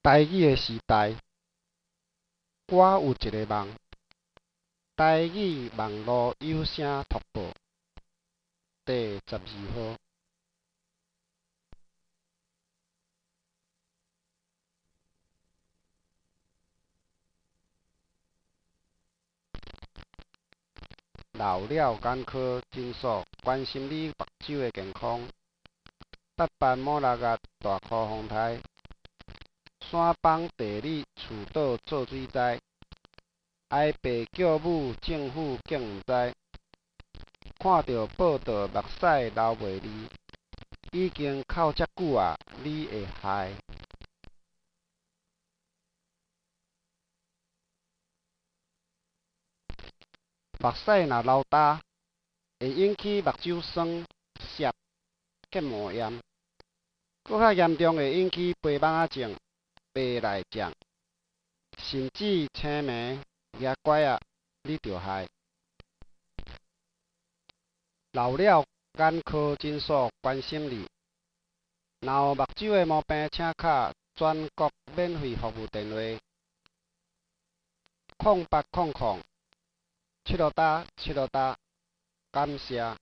台语的时代，我有一个梦。台语网络有声图报第12号。老了眼科诊所关心你目睭的健康。北办某6月大块风台，山崩地理厝倒做水灾。哀爸叫母政府竟毋知，看到报道目屎流袂离。已经哭遮久啊，你会害？目屎若流干，会引起目睭酸涩、结膜炎，搁较严重会引起飞蚊仔症、白内障，甚至青霉、牙拐啊，你着害。老了眼科诊所关心你，若有目睭的毛病，请敲全国免费服务电话：0800768768，感谢。